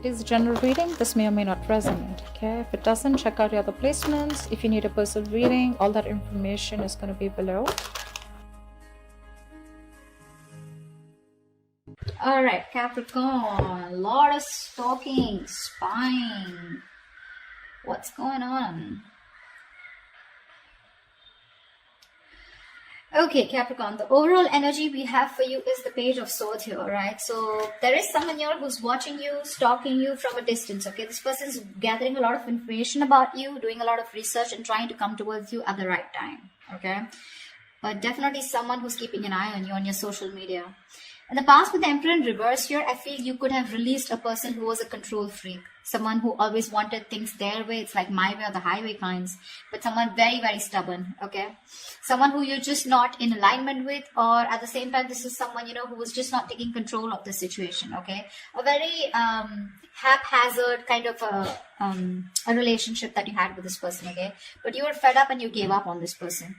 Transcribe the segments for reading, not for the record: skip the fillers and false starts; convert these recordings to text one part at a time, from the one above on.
is a general reading. This may or may not resonate. Okay, if it doesn't, check out your other placements. If you need a personal reading, all that information is going to be below. All right, Capricorn, a lot of stalking, spying. What's going on? Okay, Capricorn, the overall energy we have for you is the Page of Swords here, right? So there is someone here who's watching you, stalking you from a distance, okay? This person is gathering a lot of information about you, doing a lot of research and trying to come towards you at the right time, okay? But definitely someone who's keeping an eye on you on your social media. In the past, with the Emperor in reverse here, I feel you could have released a person who was a control freak. Someone who always wanted things their way. It's like my way or the highway kinds. But someone very, very stubborn, okay? Someone who you're just not in alignment with, or at the same time, this is someone, you know, who was just not taking control of the situation, okay? A very haphazard kind of a relationship that you had with this person, okay? But you were fed up and you gave up on this person.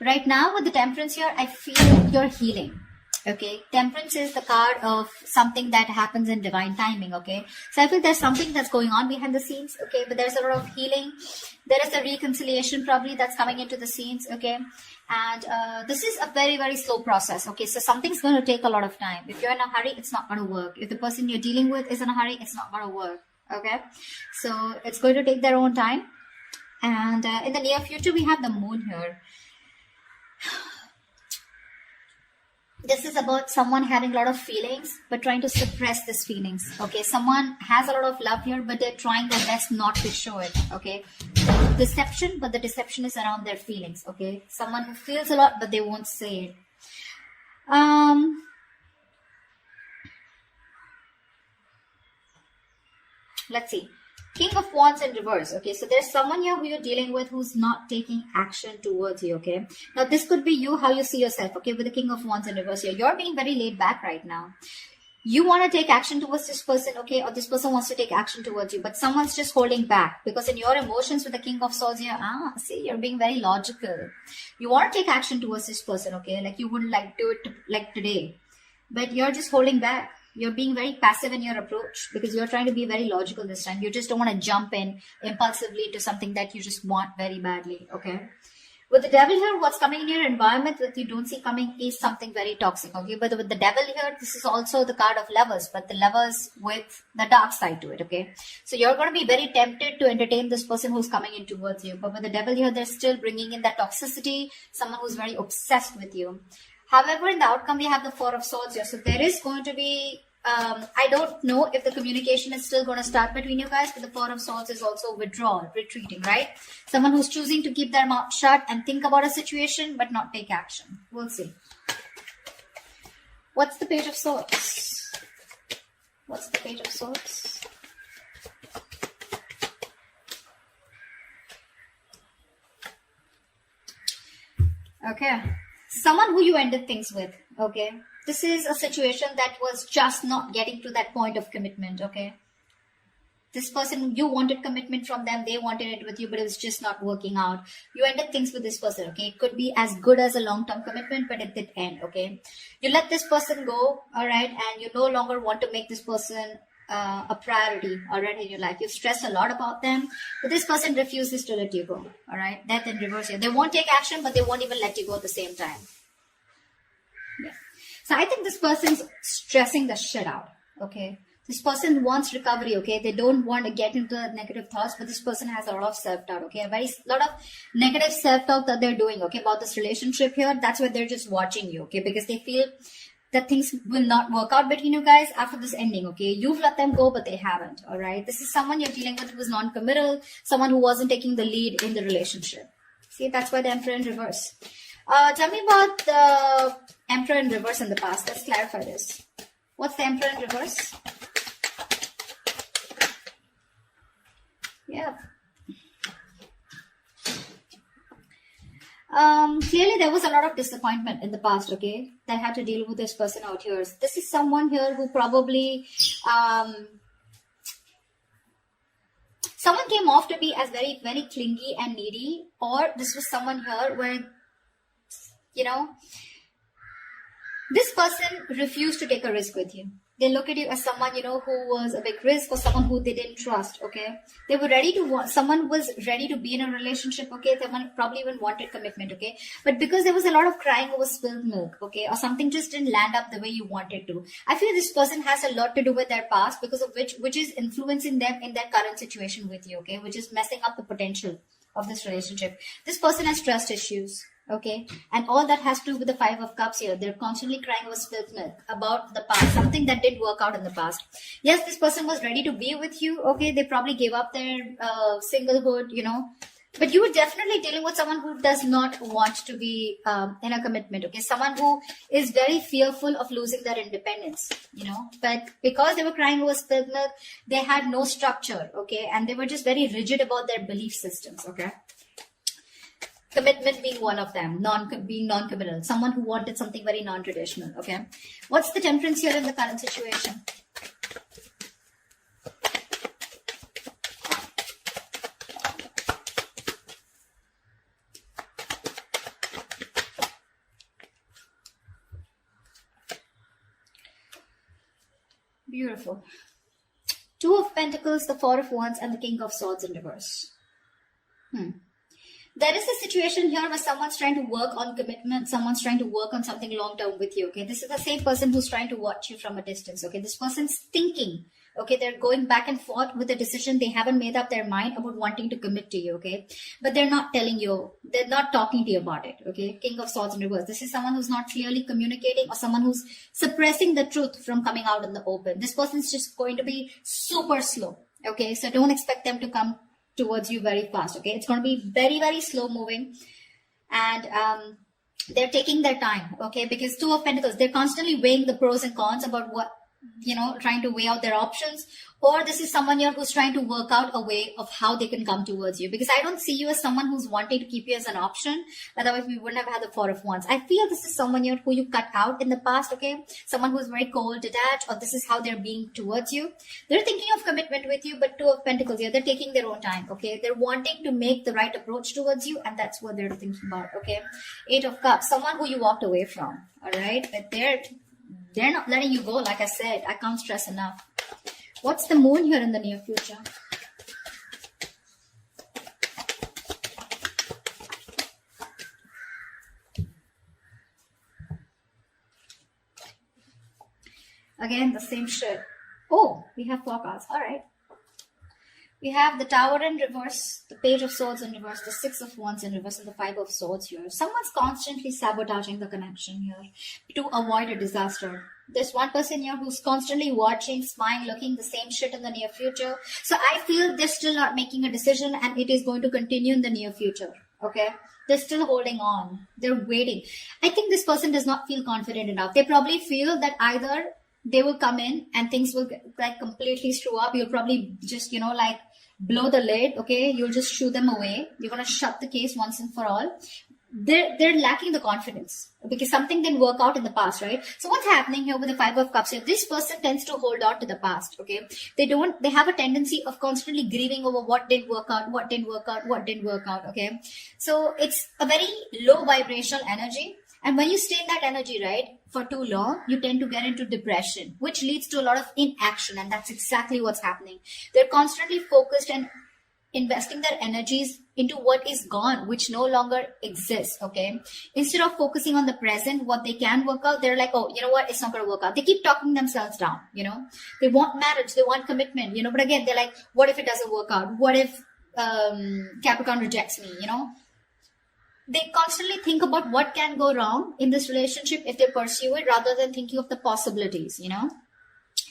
Right now, with the Temperance here, I feel you're healing. Okay, Temperance is the card of something that happens in divine timing, okay? So I feel there's something that's going on behind the scenes, okay? But there's a lot of healing. There is a reconciliation probably that's coming into the scenes, okay? And this is a very, very slow process, okay? So something's going to take a lot of time. If you're in a hurry, it's not going to work. If the person you're dealing with is in a hurry, it's not going to work, okay? So it's going to take their own time. And in the near future, we have the Moon here. This is about someone having a lot of feelings, but trying to suppress these feelings, okay? Someone has a lot of love here, but they're trying their best not to show it, okay? Deception, but the deception is around their feelings, okay? Someone who feels a lot, but they won't say it. Let's see. King of Wands in reverse, okay? So there's someone here who you're dealing with who's not taking action towards you, okay? Now, this could be you, how you see yourself, okay? With the King of Wands in reverse here. You're being very laid back right now. You want to take action towards this person, okay? Or this person wants to take action towards you, but someone's just holding back. Because in your emotions with the King of Swords here, see, you're being very logical. You want to take action towards this person, okay? Like you wouldn't like do it like today. But you're just holding back. You're being very passive in your approach because you're trying to be very logical this time. You just don't want to jump in impulsively to something that you just want very badly, okay? With the Devil here, what's coming in your environment that you don't see coming is something very toxic, okay? But with the Devil here, this is also the card of Lovers, but the Lovers with the dark side to it, okay? So you're going to be very tempted to entertain this person who's coming in towards you. But with the Devil here, they're still bringing in that toxicity, someone who's very obsessed with you. However, in the outcome, we have the Four of Swords here. So there is going to be, I don't know if the communication is still going to start between you guys, but the Four of Swords is also withdrawal, retreating, right? Someone who's choosing to keep their mouth shut and think about a situation, but not take action. We'll see. What's the Page of Swords? What's the Page of Swords? Okay. Someone who you ended things with, okay? This is a situation that was just not getting to that point of commitment, okay? This person, you wanted commitment from them, they wanted it with you, but it was just not working out. You ended things with this person, okay? It could be as good as a long-term commitment, but it did end, okay? You let this person go, all right? And you no longer want to make this person a priority, all right, in your life. You've stressed a lot about them, but this person refuses to let you go, all right? Death in reverse here. They won't take action, but they won't even let you go at the same time. Yeah. So I think this person's stressing the shit out, okay? This person wants recovery, okay? They don't want to get into negative thoughts, but this person has a lot of self-doubt, okay? A lot of negative self-talk that they're doing, okay, about this relationship here. That's why they're just watching you, okay? Because they feel that things will not work out between you guys after this ending, okay? You've let them go, but they haven't, all right? This is someone you're dealing with who's non-committal, someone who wasn't taking the lead in the relationship. See, that's why the Emperor in reverse. Tell me about the Emperor in reverse in the past. Let's clarify this. What's the Emperor in reverse? Yeah. Clearly there was a lot of disappointment in the past, okay, that had to deal with this person out here. This is someone here who probably someone came off to be as very, very clingy and needy, or this was someone here where, you know, this person refused to take a risk with you. They look at you as someone, you know, who was a big risk, or someone who they didn't trust, okay? They were ready to want, someone was ready to be in a relationship, okay? Someone probably even wanted commitment, okay? But because there was a lot of crying over spilled milk, okay? Or something just didn't land up the way you wanted to. I feel this person has a lot to do with their past, because of which is influencing them in their current situation with you, okay? Which is messing up the potential of this relationship. This person has trust issues. Okay, and all that has to do with the Five of Cups here. They're constantly crying over spilled milk about the past, something that didn't work out in the past. Yes, this person was ready to be with you. Okay, they probably gave up their singlehood, you know, but you were definitely dealing with someone who does not want to be in a commitment. Okay, someone who is very fearful of losing their independence, you know, but because they were crying over spilled milk, they had no structure. Okay, and they were just very rigid about their belief systems. Okay. Commitment being one of them, being non-committal, someone who wanted something very non-traditional, okay? What's the Temperance here in the current situation? Beautiful. Two of Pentacles, the Four of Wands, and the King of Swords in reverse. There is a situation here where someone's trying to work on commitment. Someone's trying to work on something long-term with you, okay? This is the same person who's trying to watch you from a distance, okay? This person's thinking, okay? They're going back and forth with a decision. They haven't made up their mind about wanting to commit to you, okay? But they're not telling you. They're not talking to you about it, okay? King of Swords in reverse. This is someone who's not clearly communicating, or someone who's suppressing the truth from coming out in the open. This person's just going to be super slow, okay? So don't expect them to come towards you very fast, okay? It's going to be very, very slow moving, and they're taking their time, okay? Because Two of Pentacles, they're constantly weighing the pros and cons about what, you know, trying to weigh out their options. Or this is someone here who's trying to work out a way of how they can come towards you, because I don't see you as someone who's wanting to keep you as an option. Otherwise we wouldn't have had the Four of Wands. I feel this is someone here who you cut out in the past, okay? Someone who's very cold, detached, or this is how they're being towards you. They're thinking of commitment with you, but Two of Pentacles here, they're taking their own time, okay? They're wanting to make the right approach towards you, and that's what they're thinking about, okay? Eight of Cups, someone who you walked away from, all right? But they're not letting you go. Like I said, I can't stress enough. What's the Moon here in the near future? Again, the same shit. Oh, we have four cards. All right. We have the Tower in reverse, the Page of Swords in reverse, the Six of Wands in reverse, and the Five of Swords here. Someone's constantly sabotaging the connection here to avoid a disaster. There's one person here who's constantly watching, spying, looking the same shit in the near future. So I feel they're still not making a decision, and it is going to continue in the near future. Okay? They're still holding on. They're waiting. I think this person does not feel confident enough. They probably feel that either they will come in and things will like completely screw up. You'll probably just, you know, like blow the lid, okay? You'll just shoo them away. You're going to shut the case once and for all. They're lacking the confidence because something didn't work out in the past, right? So what's happening here with the Five of Cups here? This person tends to hold on to the past, okay? They have a tendency of constantly grieving over what didn't work out, okay? So it's a very low vibrational energy. And when you stay in that energy, right, for too long, you tend to get into depression, which leads to a lot of inaction. And that's exactly what's happening. They're constantly focused and investing their energies into what is gone, which no longer exists, okay? Instead of focusing on the present, what they can work out, they're like, oh, you know what, it's not going to work out. They keep talking themselves down, you know? They want marriage, they want commitment, you know? But again, they're like, what if it doesn't work out? What if Capricorn rejects me, you know? They constantly think about what can go wrong in this relationship if they pursue it, rather than thinking of the possibilities, you know?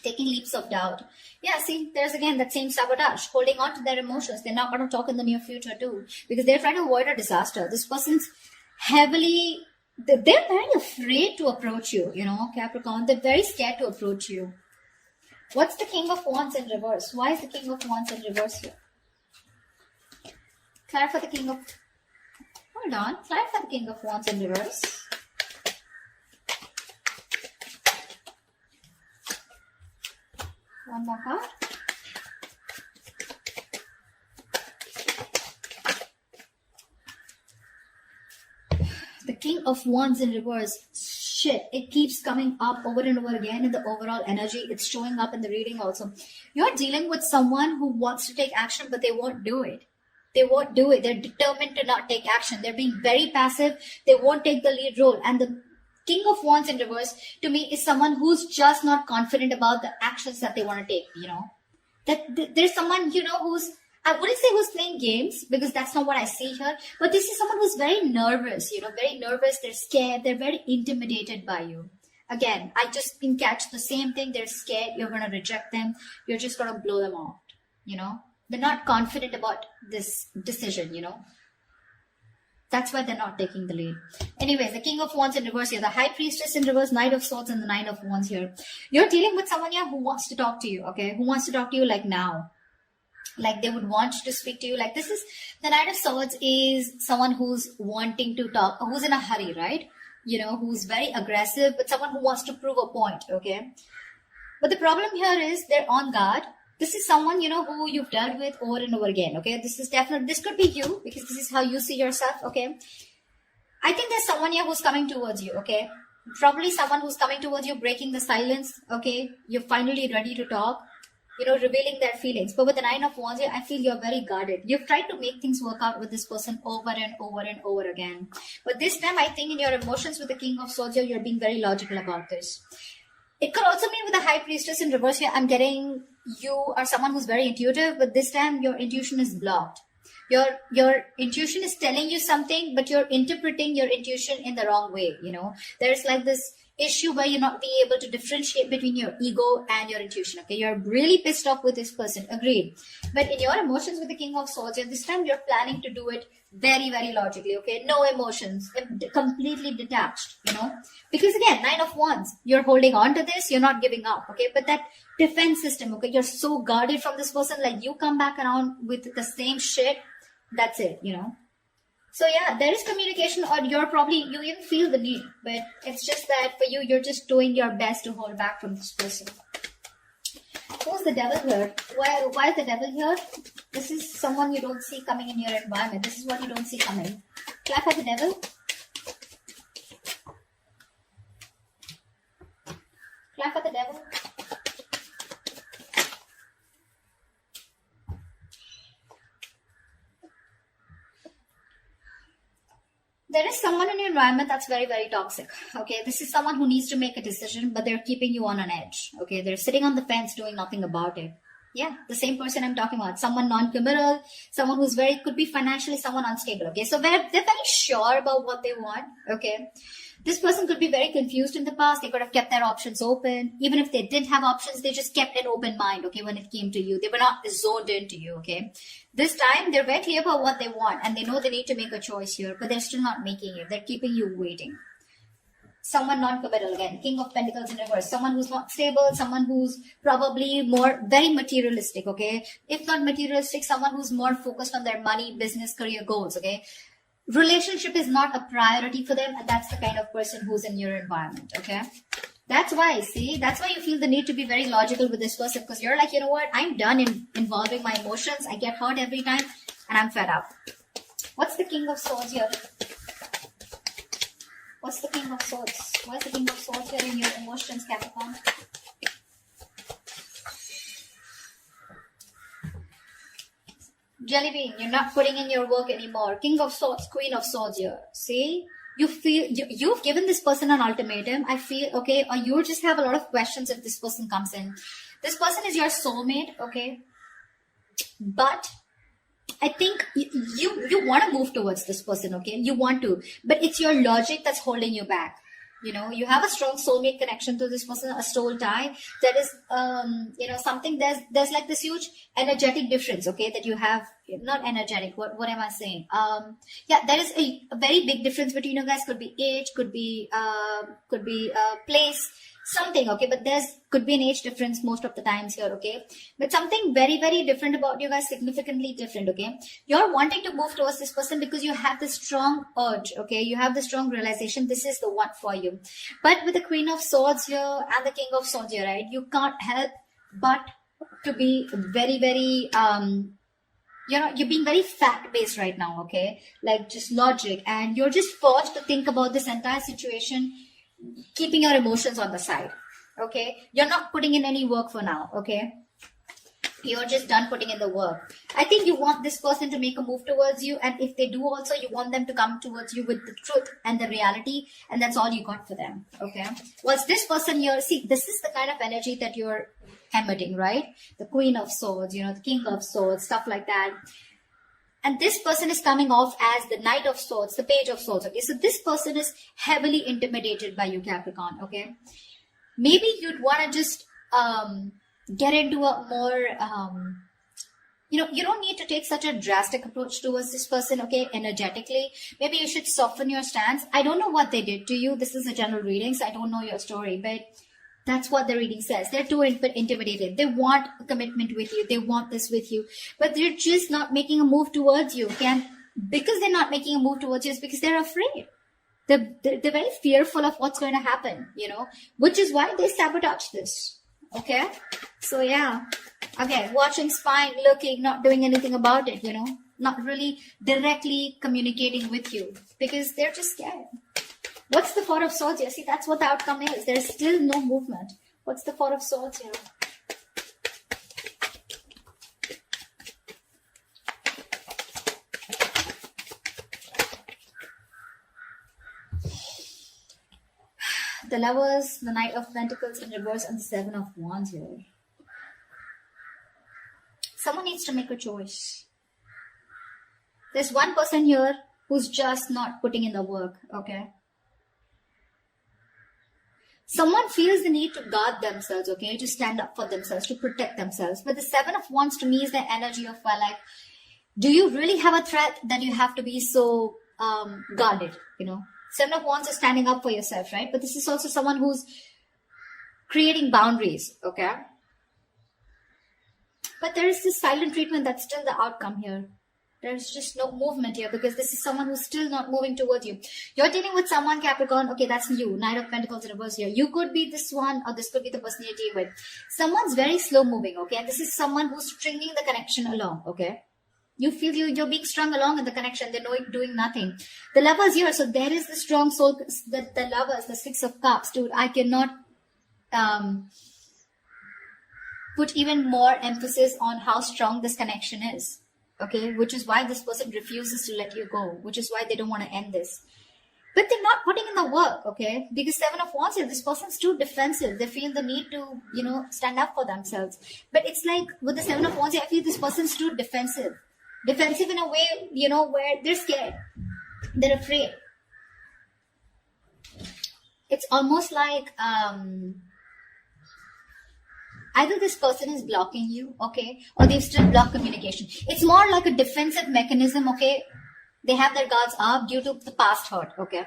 Taking leaps of doubt. Yeah, see, there's again that same sabotage, holding on to their emotions. They're not going to talk in the near future too, because they're trying to avoid a disaster. This person's they're very afraid to approach you, you know, Capricorn. They're very scared to approach you. What's the King of Wands in reverse? Why is the King of Wands in reverse here? Clarify the King of... Hold on. Clarify the King of Wands in reverse. One more card. The King of Wands in reverse. shit, it keeps coming up over and over again in the overall energy. It's showing up in the reading also. You're dealing with someone who wants to take action, but they won't do it. They won't do it. They're determined to not take action. They're being very passive. They won't take the lead role. And the King of Wands in reverse, to me, is someone who's just not confident about the actions that they want to take, you know. There's someone, you know, who's, I wouldn't say who's playing games, because that's not what I see here. But this is someone who's very nervous, you know, very nervous. They're scared. They're very intimidated by you. Again, I just can catch the same thing. They're scared. You're going to reject them. You're just going to blow them out, you know. They're not confident about this decision, you know. That's why they're not taking the lead. Anyways, the King of Wands in reverse here, the High Priestess in reverse, Knight of Swords, and the Nine of Wands here. You're dealing with someone here who wants to talk to you, okay? Who wants to talk to you like now. Like they would want to speak to you. Like this is, the Knight of Swords is someone who's wanting to talk, who's in a hurry, right? You know, who's very aggressive, but someone who wants to prove a point, okay? But the problem here is they're on guard. This is someone, you know, who you've dealt with over and over again, okay? This is definitely, this could be you, because this is how you see yourself, okay? I think there's someone here who's coming towards you, okay? Probably someone who's coming towards you, breaking the silence, okay? You're finally ready to talk, you know, revealing their feelings. But with the Nine of Wands here, I feel you're very guarded. You've tried to make things work out with this person over and over and over again. But this time, I think in your emotions with the King of Swords here, you're being very logical about this. It could also mean with the High Priestess in reverse here, I'm getting you are someone who's very intuitive, but this time your intuition is blocked. Your intuition is telling you something, but you're interpreting your intuition in the wrong way, you know. There's like this issue where you're not being able to differentiate between your ego and your intuition, okay? You're really pissed off with this person, agreed. But in your emotions with the King of Swords, and this time you're planning to do it very, very logically, okay? No emotions, completely detached, you know? Because again, Nine of Wands, you're holding on to this, you're not giving up, okay? But that defense system, okay? You're so guarded from this person, like you come back around with the same shit, that's it, you know? So yeah, there is communication, or you even feel the need, but it's just that for you, you're just doing your best to hold back from this person. Who's the Devil here? Why is the Devil here? This is someone you don't see coming in your environment. This is what you don't see coming. Clap for the Devil. Clap for the Devil. There is someone in your environment that's very, very toxic. Okay, this is someone who needs to make a decision, but they're keeping you on an edge. Okay, they're sitting on the fence doing nothing about it. Yeah, the same person I'm talking about. Someone non-committal, someone who's could be financially someone unstable. Okay, so they're very sure about what they want. Okay, this person could be very confused in the past. They could have kept their options open. Even if they didn't have options, they just kept an open mind. Okay, when it came to you, they were not zoned into you. Okay, this time they're very clear about what they want, and they know they need to make a choice here, but they're still not making it. They're keeping you waiting. Someone non-committal again, King of Pentacles in reverse, someone who's not stable, someone who's probably very materialistic, okay? If not materialistic, someone who's more focused on their money, business, career goals, okay? Relationship is not a priority for them, and that's the kind of person who's in your environment, okay? That's why you feel the need to be very logical with this person, because you're like, you know what, I'm done involving my emotions. I get hurt every time, and I'm fed up. What's the King of Swords here? What's the King of Swords? What's the King of Swords here in your emotions, Capricorn? Jelly bean, you're not putting in your work anymore. King of Swords, Queen of Swords here. See? You feel, you've given this person an ultimatum. I feel, okay, or you just have a lot of questions if this person comes in. This person is your soulmate, okay? But I think you want to move towards this person, okay? You want to, but it's your logic that's holding you back. You know, you have a strong soulmate connection to this person, a soul tie. That is, you know, something, there's like this huge energetic difference, okay, that you have. Not energetic, what am I saying? Yeah, there is a very big difference between you guys. Could be age, could be place, something, okay, but could be an age difference most of the times here, okay, but something very, very different about you guys, significantly different, okay. You're wanting to move towards this person because you have this strong urge, okay, you have the strong realization this is the one for you. But with the Queen of Swords here and the King of Swords here, right, you can't help but to be very, very you're being very fact-based right now, okay, like just logic, and you're just forced to think about this entire situation keeping your emotions on the side. Okay, you're not putting in any work for now. Okay, you're just done putting in the work. I think you want this person to make a move towards you, and if they do also, you want them to come towards you with the truth and the reality, and that's all you got for them. Okay, was this person here? See, this is the kind of energy that you're emitting, right? The Queen of Swords, you know, the King of Swords, stuff like that. And this person is coming off as the Knight of Swords, the Page of Swords. Okay, so this person is heavily intimidated by you, Capricorn. Okay, maybe you'd want to just get into a more you don't need to take such a drastic approach towards this person. Okay, energetically, maybe you should soften your stance. I don't know what they did to you. This is a general reading, so I don't know your story, but that's what the reading says. They're too intimidated. They want a commitment with you. They want this with you, but they're just not making a move towards you. Because they're not making a move towards you is because they're afraid. They're very fearful of what's going to happen, which is why they sabotage this. Okay, so yeah, again, watching, spying, looking, not doing anything about it, not really directly communicating with you because they're just scared. What's the Four of Swords here? See, that's what the outcome is. There's still no movement. What's the Four of Swords here? The Lovers, the Knight of Pentacles in reverse, and the Seven of Wands here. Someone needs to make a choice. There's one person here who's just not putting in the work, okay? Someone feels the need to guard themselves, okay? To stand up for themselves, to protect themselves. But the Seven of Wands to me is the energy of, like, do you really have a threat that you have to be so guarded, Seven of Wands is standing up for yourself, right? But this is also someone who's creating boundaries, okay? But there is this silent treatment that's still the outcome here. There's just no movement here because this is someone who's still not moving towards you. You're dealing with someone, Capricorn. Okay, that's you. Knight of Pentacles in reverse here. You could be this one, or this could be the person you're dealing with. Someone's very slow moving, okay? And this is someone who's stringing the connection along, okay? You feel you're being strung along in the connection. They're doing nothing. The Lovers here. So there is the strong soul. The Lovers, the Six of Cups, dude. I cannot put even more emphasis on how strong this connection is. Okay, which is why this person refuses to let you go. Which is why they don't want to end this. But they're not putting in the work, okay? Because Seven of Wands here, this person's too defensive. They feel the need to, stand up for themselves. But it's like with the Seven of Wands here, I feel this person's too defensive. Defensive in a way, where they're scared. They're afraid. It's almost like either this person is blocking you, okay, or they've still blocked communication. It's more like a defensive mechanism, okay? They have their guards up due to the past hurt, okay?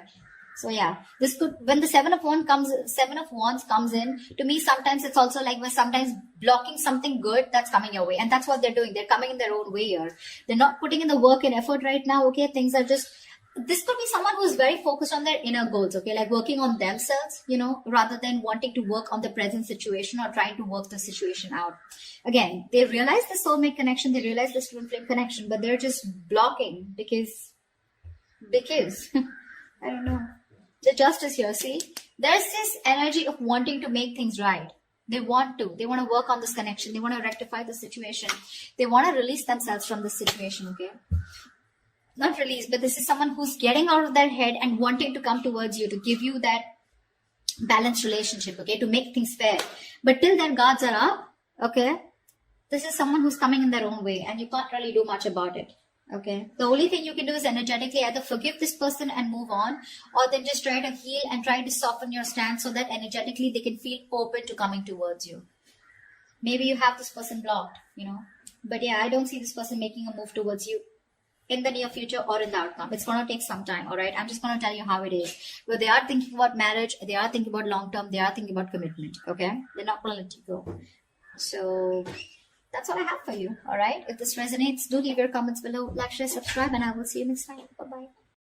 So yeah, this could, when the Seven of Wands comes in, to me sometimes it's also like we're sometimes blocking something good that's coming your way. And that's what they're doing. They're coming in their own way here. They're not putting in the work and effort right now, okay? Things are just, this could be someone who's very focused on their inner goals, okay? Like working on themselves, rather than wanting to work on the present situation or trying to work the situation out. Again, they realize the soulmate connection, they realize the twin flame connection, but they're just blocking because, I don't know. The Justice here, see? There's this energy of wanting to make things right. They want to work on this connection. They want to rectify the situation. They want to release themselves from this situation, okay? Not release, but this is someone who's getting out of their head and wanting to come towards you to give you that balanced relationship, okay? To make things fair. But till their guards are up, okay? This is someone who's coming in their own way and you can't really do much about it. Okay, the only thing you can do is energetically either forgive this person and move on, or then just try to heal and try to soften your stance so that energetically they can feel open to coming towards you. Maybe you have this person blocked, but yeah, I don't see this person making a move towards you in the near future or in the outcome. It's going to take some time, all right? I'm just going to tell you how it is. But they are thinking about marriage, they are thinking about long term, they are thinking about commitment, okay? They're not going to let you go. So that's what I have for you, all right? If this resonates, do leave your comments below, like, share, subscribe, and I will see you next time. Bye-bye.